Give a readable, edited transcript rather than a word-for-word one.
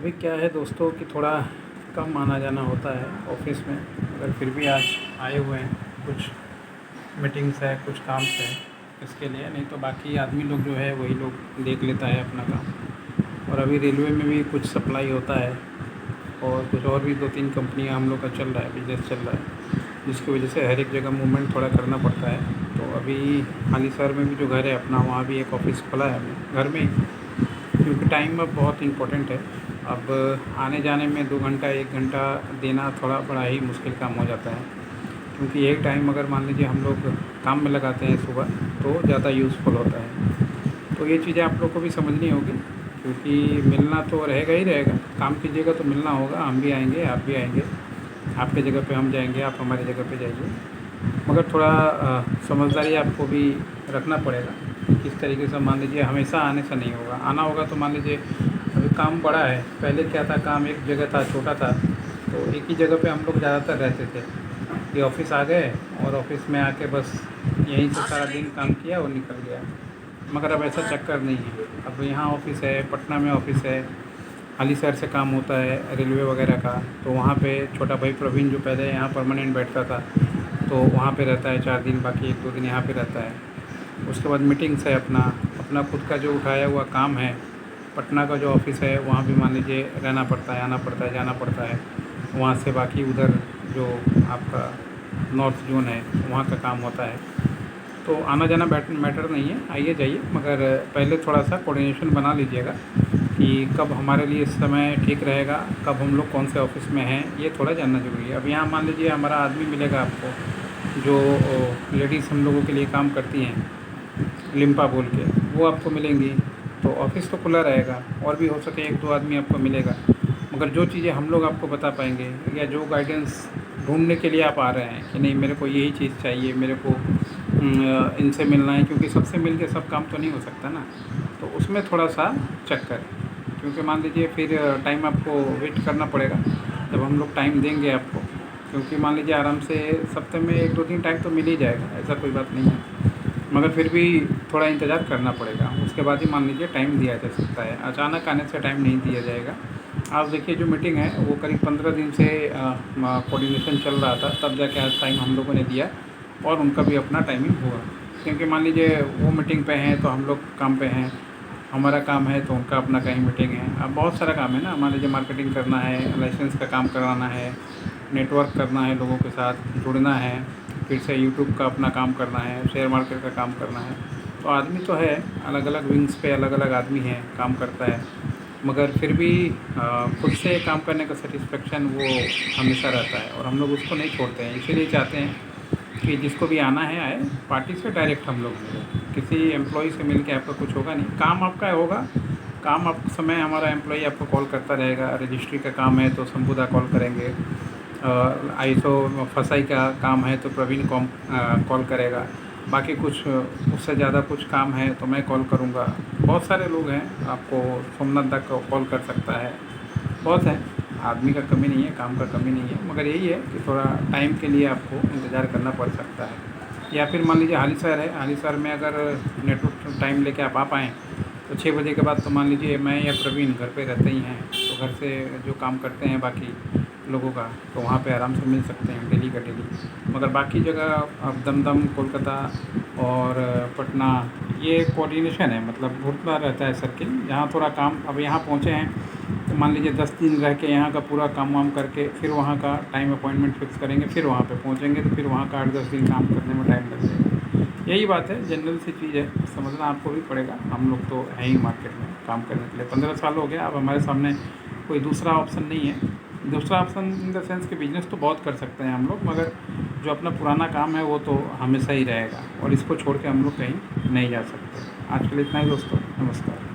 अभी क्या है दोस्तों कि थोड़ा कम आना जाना होता है ऑफिस में, मगर फिर भी आज आए हुए हैं। कुछ मीटिंग्स है, कुछ काम है इसके लिए, नहीं तो बाकी आदमी लोग जो है वही लोग देख लेता है अपना काम। और अभी रेलवे में भी कुछ सप्लाई होता है और कुछ और भी 2-3 कंपनियां हम लोग का चल रहा है, बिजनेस चल रहा है, जिसकी वजह से हर एक जगह मूवमेंट थोड़ा करना पड़ता है। तो अभी हालीसर में भी जो घर है अपना, वहाँ भी एक ऑफ़िस खुला है हमने घर में ही, क्योंकि टाइम अब बहुत इम्पोर्टेंट है। अब आने जाने में 2 घंटा 1 घंटा देना थोड़ा बड़ा ही मुश्किल काम हो जाता है, क्योंकि एक टाइम अगर मान लीजिए हम लोग काम में लगाते हैं सुबह, तो ज़्यादा यूज़फुल होता है। तो ये चीज़ें आप लोग को भी समझनी होगी, क्योंकि मिलना तो रहेगा ही रहेगा। काम कीजिएगा तो मिलना होगा, हम भी आएंगे, आप भी आएंगे, आपके जगह पे हम जाएंगे, आप हमारी जगह पे जाइए। मगर थोड़ा समझदारी आपको भी रखना पड़ेगा। किस तरीके से, मान लीजिए हमेशा आने से नहीं होगा, आना होगा तो मान लीजिए अभी काम बड़ा है। पहले क्या था, काम एक जगह था, छोटा था, तो एक ही जगह पे हम लोग ज़्यादातर रहते थे। ये ऑफ़िस आ गए और ऑफ़िस में आके बस यहीं से सारा दिन काम किया और निकल गया। मगर अब ऐसा चक्कर नहीं है। अब यहाँ ऑफ़िस है, पटना में ऑफ़िस है, हालीशहर से काम होता है रेलवे वगैरह का। तो वहाँ पे छोटा भाई प्रवीण जो पहले यहाँ परमानेंट बैठता था, तो वहाँ पे रहता है 4 दिन, बाकी 1-2 दिन यहाँ पे रहता है। उसके बाद मीटिंग्स है अपना अपना खुद का जो उठाया हुआ काम है। पटना का जो ऑफ़िस है वहाँ भी मान लीजिए रहना पड़ता है, आना पड़ता है, जाना पड़ता है। वहाँ से बाकी उधर जो आपका नॉर्थ जोन है वहाँ का काम होता है। तो आना जाना मैटर नहीं है, आइए जाइए, मगर पहले थोड़ा सा कोऑर्डिनेशन बना लीजिएगा कि कब हमारे लिए समय ठीक रहेगा, कब हम लोग कौन से ऑफ़िस में हैं, ये थोड़ा जानना ज़रूरी है। अब यहाँ मान लीजिए हमारा आदमी मिलेगा आपको, जो लेडीज़ हम लोगों के लिए काम करती हैं, लिम्पा बोल के, वो आपको मिलेंगी। तो ऑफ़िस तो खुला रहेगा, और भी हो सके 1-2 आदमी आपको मिलेगा। मगर जो चीज़ें हम लोग आपको बता पाएंगे, या जो गाइडेंस ढूंढने के लिए आप आ रहे हैं कि नहीं मेरे को यही चीज़ चाहिए, मेरे को इनसे मिलना है, क्योंकि सबसे मिल के सब काम तो नहीं हो सकता ना। तो उसमें थोड़ा सा चक्कर है, क्योंकि मान लीजिए फिर टाइम आपको वेट करना पड़ेगा जब हम लोग टाइम देंगे आपको। क्योंकि मान लीजिए आराम से सप्ताह में 1-2 दिन टाइम तो मिल ही जाएगा, ऐसा कोई बात नहीं है, मगर फिर भी थोड़ा इंतज़ार करना पड़ेगा। उसके बाद ही मान लीजिए टाइम दिया जा सकता है, अचानक आने से टाइम नहीं दिया जाएगा। आप देखिए जो मीटिंग है वो करीब 15 दिन से कोऑर्डिनेशन चल रहा था, तब जाके आज टाइम हम लोगों ने दिया और उनका भी अपना टाइमिंग हुआ। क्योंकि मान लीजिए वो मीटिंग पे हैं तो हम लोग काम पे हैं, हमारा काम है तो उनका अपना कहीं मीटिंग है। अब बहुत सारा काम है ना, मान लीजिए मार्केटिंग करना है, लाइसेंस का काम कराना है, नेटवर्क करना है, लोगों के साथ जुड़ना है, फिर से यूट्यूब का अपना काम करना है, शेयर मार्केट का काम करना है। तो आदमी तो है, अलग अलग विंग्स पे अलग अलग आदमी है, काम करता है, मगर फिर भी खुद से काम करने का सेटिस्फेक्शन वो हमेशा रहता है, और हम लोग उसको नहीं छोड़ते हैं। इसीलिए चाहते हैं कि जिसको भी आना है आए, पार्टी से डायरेक्ट हम लोग मिलें। किसी एम्प्लॉय से मिल के आपका कुछ होगा नहीं, काम आपका होगा। काम आप समय हमारा एम्प्लॉय आपको कॉल करता रहेगा, रजिस्ट्री का काम है तो शंभुदा कॉल करेंगे, आईएसओ फसाई का काम है तो प्रवीण कॉल करेगा, बाकी कुछ उससे ज़्यादा कुछ काम है तो मैं कॉल करूँगा। बहुत सारे लोग हैं, आपको सोमनाथ तक कॉल कर सकता है, बहुत है। आदमी का कमी नहीं है, काम का कमी नहीं है, मगर यही है कि थोड़ा टाइम के लिए आपको इंतज़ार करना पड़ सकता है। या फिर मान लीजिए हालीशहर है, हालीशहर में अगर नेटवर्क टाइम लेके आप आ पाएँ तो 6 बजे के बाद तो मान लीजिए मैं या प्रवीण घर पे रहते ही हैं, तो घर से जो काम करते हैं बाकी लोगों का, तो वहाँ पे आराम से मिल सकते हैं डेली का डेली। मगर बाकी जगह अब दमदम, कोलकाता और पटना, ये कोऑर्डिनेशन है, मतलब घूमता रहता है सर्किल। जहाँ थोड़ा काम, अब यहाँ पहुँचे हैं तो मान लीजिए 10 दिन रह के यहाँ का पूरा काम वाम करके फिर वहाँ का टाइम अपॉइंटमेंट फिक्स करेंगे, फिर वहाँ पे पहुँचेंगे, तो फिर वहाँ का 8-10 दिन काम करने में टाइम लग जाएगा। यही बात है, जनरल सी चीज़ है, समझना आपको भी पड़ेगा। हम लोग तो हैं ही मार्केट में काम करने के लिए, 15 साल हो गया। अब हमारे सामने कोई दूसरा ऑप्शन नहीं है। दूसरा ऑप्शन इन द सेंस कि बिज़नेस तो बहुत कर सकते हैं हम लोग, मगर जो अपना पुराना काम है वो तो हमेशा ही रहेगा, और इसको छोड़ के हम लोग कहीं नहीं जा सकते। आज के लिए इतना ही दोस्तों, नमस्कार।